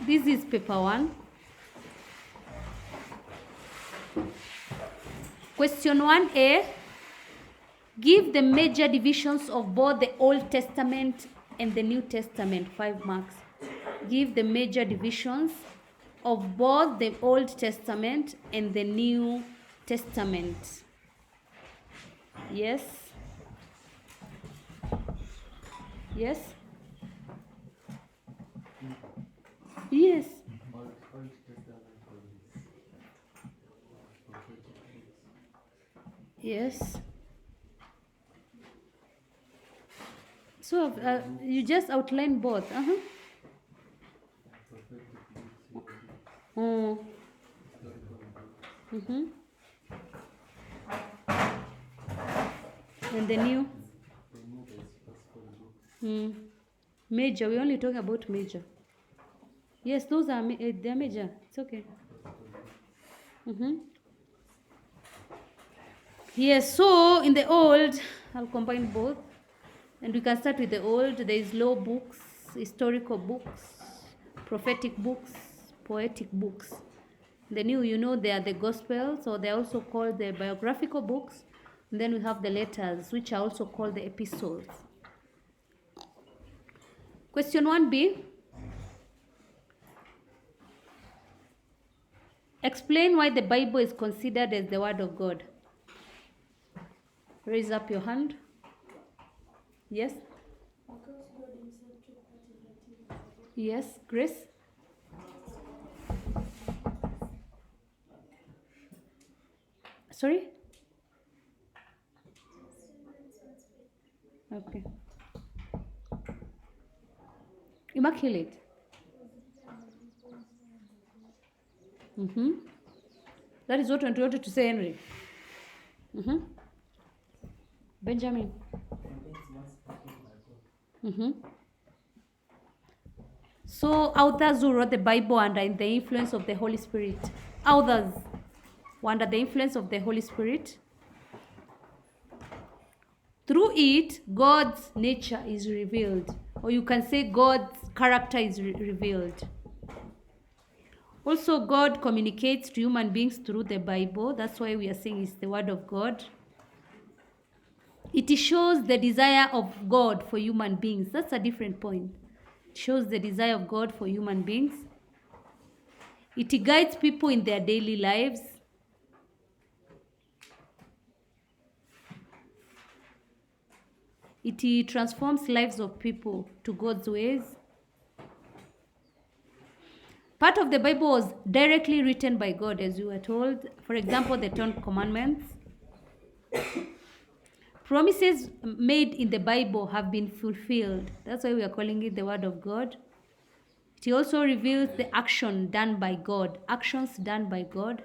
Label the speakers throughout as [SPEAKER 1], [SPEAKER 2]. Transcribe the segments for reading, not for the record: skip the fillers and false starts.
[SPEAKER 1] This is paper 1. Question 1A. Give the major divisions of both the Old Testament and the New Testament. 5 marks. Give the major divisions of both the Old Testament and the New Testament. Yes. Yes. Yes. Yes. So you just outline both. And the new? Major. We only talk about major. Yes, those are they're major. It's okay. Yes, so in the old, I'll combine both. And we can start with the old. There is law books, historical books, prophetic books, poetic books. The new, you know, they are the Gospels, or they're also called the biographical books. And then we have the letters, which are also called the epistles. Question 1B. Explain why the Bible is considered as the Word of God. Raise up your hand. Yes? Yes, Grace? Sorry? Okay. Immaculate. That is what I wanted to say, Henry. Benjamin. So authors who wrote the Bible under the influence of the Holy Spirit. Authors were under the influence of the Holy Spirit. Through it, God's nature is revealed. Or you can say God's character is revealed. Also, God communicates to human beings through the Bible. That's why we are saying it's the Word of God. It shows the desire of God for human beings. That's a different point. It shows the desire of God for human beings. It guides people in their daily lives. It transforms lives of people to God's ways. Part of the Bible was directly written by God, as you were told. For example, the 10 Commandments. Promises made in the Bible have been fulfilled. That's why we are calling it the Word of God. It also reveals the action done by God, actions done by God.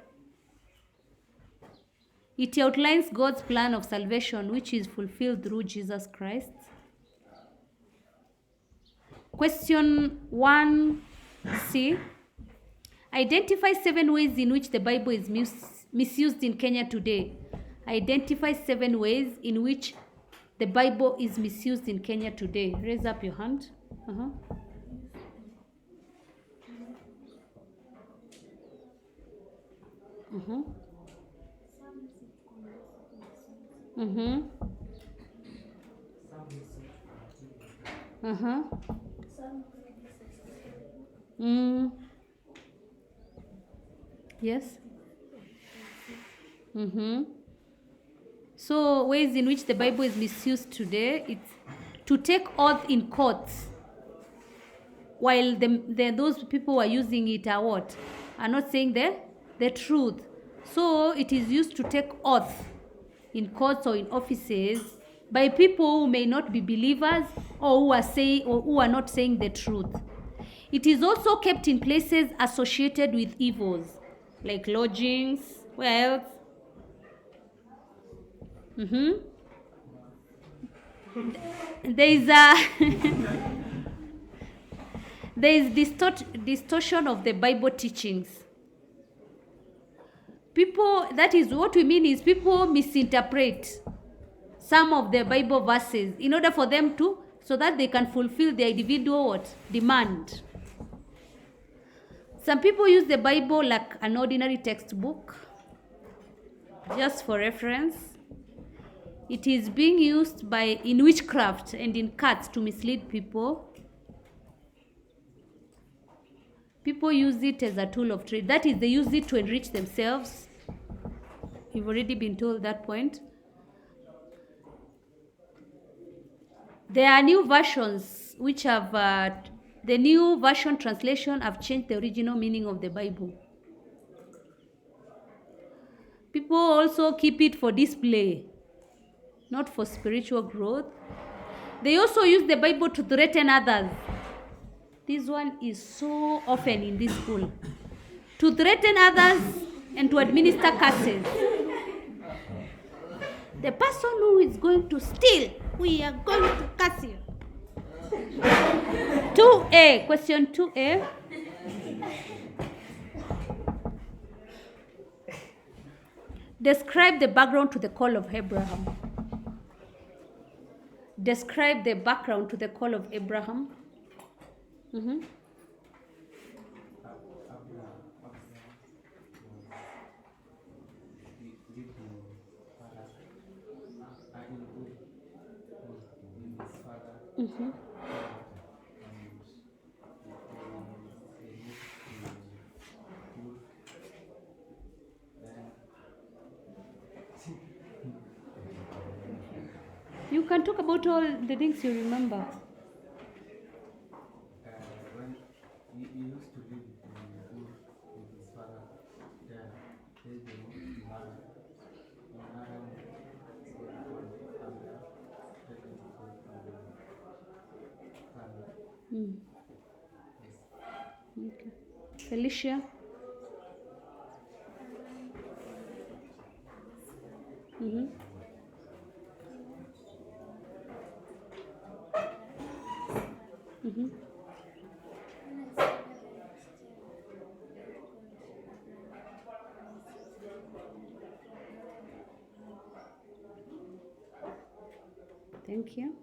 [SPEAKER 1] It outlines God's plan of salvation, which is fulfilled through Jesus Christ. Question 1C. Identify 7 ways in which the Bible is misused in Kenya today. Identify 7 ways in which the Bible is misused in Kenya today. Raise up your hand. Yes. So ways in which the Bible is misused today, it's to take oath in courts, while those people who are using it are what? Are not saying the truth. So it is used to take oath in courts or in offices by people who may not be believers or who are not saying the truth. It is also kept in places associated with evils, like lodgings. Where else? There is distortion of the Bible teachings. That is what we mean is people misinterpret some of the Bible verses in order for them so that they can fulfill their individual demand. Some people use the Bible like an ordinary textbook, just for reference. It is being used in witchcraft and in cults to mislead people. People use it as a tool of trade. That is, they use it to enrich themselves. You've already been told that point. There are new versions which have, the new version translation have changed the original meaning of the Bible. People also keep it for display, not for spiritual growth. They also use the Bible to threaten others. This one is so often in this school. To threaten others and to administer curses. The person who is going to steal, we are going to curse you. 2A, question 2A. Describe the background to the call of Abraham. Describe the background to the call of Abraham. You can talk about all the things you remember.
[SPEAKER 2] When he used to live in Ur with his father, there they moved to Haran. In Haran, God called Abra, telling him to go to Haran. Yes.
[SPEAKER 1] Okay. Felicia. Thank you.